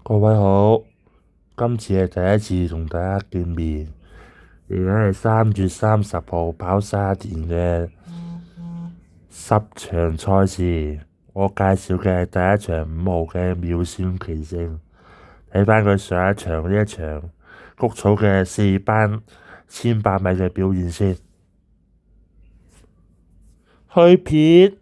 各位好，今次係第一次同大家見面，而家係3月30號跑沙田嘅10場賽事，我介紹嘅係第一場5號嘅妙算奇勝，睇返佢上一場呢一場谷草嘅4班1800米嘅表現先，去片。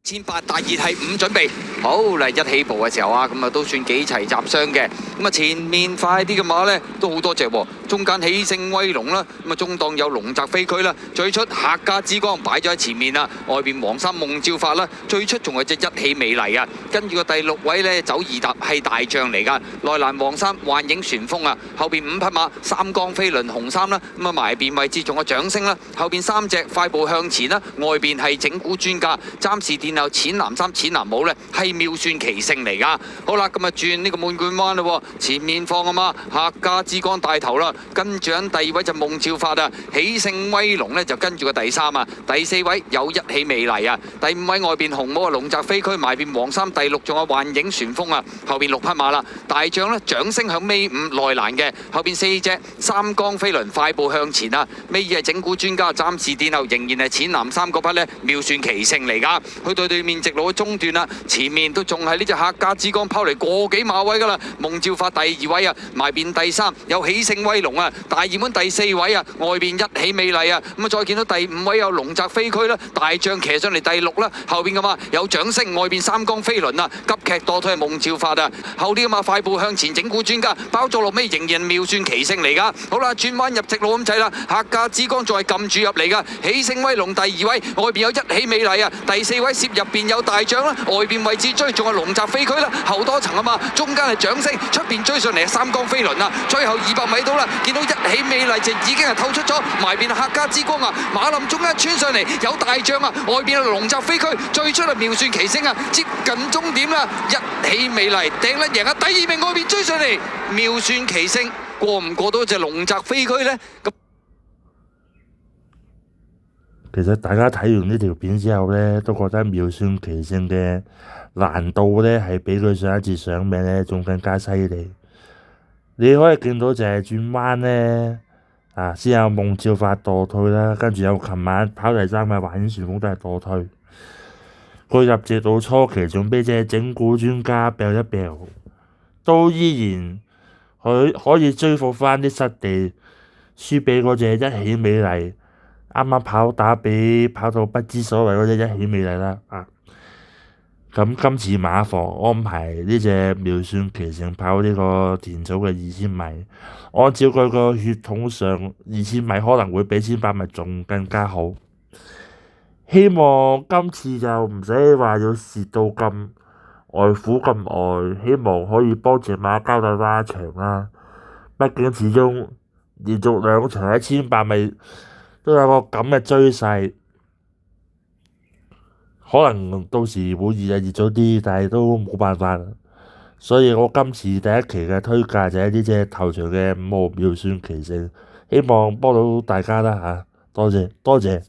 1800大熱係5準備好嚟，一起步嘅時候啊，咁啊都算幾齊集雙嘅。咁啊前面快啲嘅馬呢都好多隻喎，中間喜勝威龍啦，咁啊中檔有龍澤飛駒啦，最出客家之光擺咗喺前面啊，外邊黃衫夢照發啦，最出仲有隻一起美麗啊，跟住個第6位呢走二搭係大將嚟噶，內欄黃衫幻影旋風啊，後邊5匹馬三江飛輪紅衫啦，咁啊埋邊位置仲有掌聲啦，後邊3隻快步向前啦，外邊係整蠱專家，暫時電有淺藍衫淺藍帽呢係妙算奇勝嚟噶。好啦，咁啊轉呢個滿貫彎啦，前面放啊嘛客家之光帶頭啦，跟住喺第2位就夢照發啊，喜勝威龍呢就跟住個第3啊，第4位有一起美麗啊，第5位外邊紅帽啊龍澤飛駒埋邊黃衫，第6仲有幻影旋風啊，後邊6匹馬啦，大將呢掌聲響尾5內欄嘅，後邊4隻三江飛輪快步向前啊，尾2係整蠱專家，暫時殿後仍然係淺藍衫嗰匹呢妙算奇勝嚟噶，去到對面直路嘅中段啦，前面都仲係呢隻客家之光拋嚟個幾馬位噶啦，夢照發第2位啊，埋邊第3有喜勝威龍啊，大熱門第4位啊，外邊一起美麗啊，咁啊再見到第5位有龍澤飛駒啦，大將騎上嚟第6啦，後邊嘅馬有掌聲，外邊三江飛輪啊，急劇墮退係夢照發啊，後啲嘅馬快步向前整蠱專家，包咗落尾仍然妙算奇勝嚟噶，好啦轉彎入直路咁滯啦，客家之光再撳住入嚟噶，喜勝威龍第2位，外邊有一起美麗啊，第4位攝入邊有大將啦，外邊位置追仲係龍澤飛駒啦，後多層啊嘛，中間係掌聲，出邊追上嚟係三江飛輪啊，最後200米到啦，見到一起美麗就已經係透出咗，埋邊客家之光啊，馬林中間穿上嚟有大將啊，外邊係龍澤飛駒，最出係妙算奇勝啊，接近終點啦，一起美麗掟甩贏啊，第2名外邊追上嚟妙算奇勝，過唔過到隻龍澤飛駒呢？咁其實大家睇完呢條片之後呢，都覺得妙算奇勝嘅難度呢係比佢上一次上名呢仲更加犀利。你可以見到就係轉彎呢，先有夢照發墮退啦，跟住有琴晚跑第3嘅幻影旋風都係墮退。佢入直路初期仲俾隻整蠱專家掉一掉，都依然佢可以追復翻啲失地，輸俾嗰隻一起美麗。啱啱跑打比跑到不知所謂嗰隻一起美麗啦，咁今次馬房安排呢隻妙算奇勝跑呢個田草嘅2000米，按照佢個血統上2000米可能會比1800米仲更加好。希望今次就唔使話要蝕到咁外苦咁外，希望可以幫隻馬交代翻一場啦。畢竟始終連續2場1800米都有個咁嘅追勢，可能到時會熱就熱咗啲，但係都冇辦法。所以我今次第一期嘅推介就係呢隻頭場嘅5號妙算奇勝，希望幫到大家啦嚇，多謝多謝。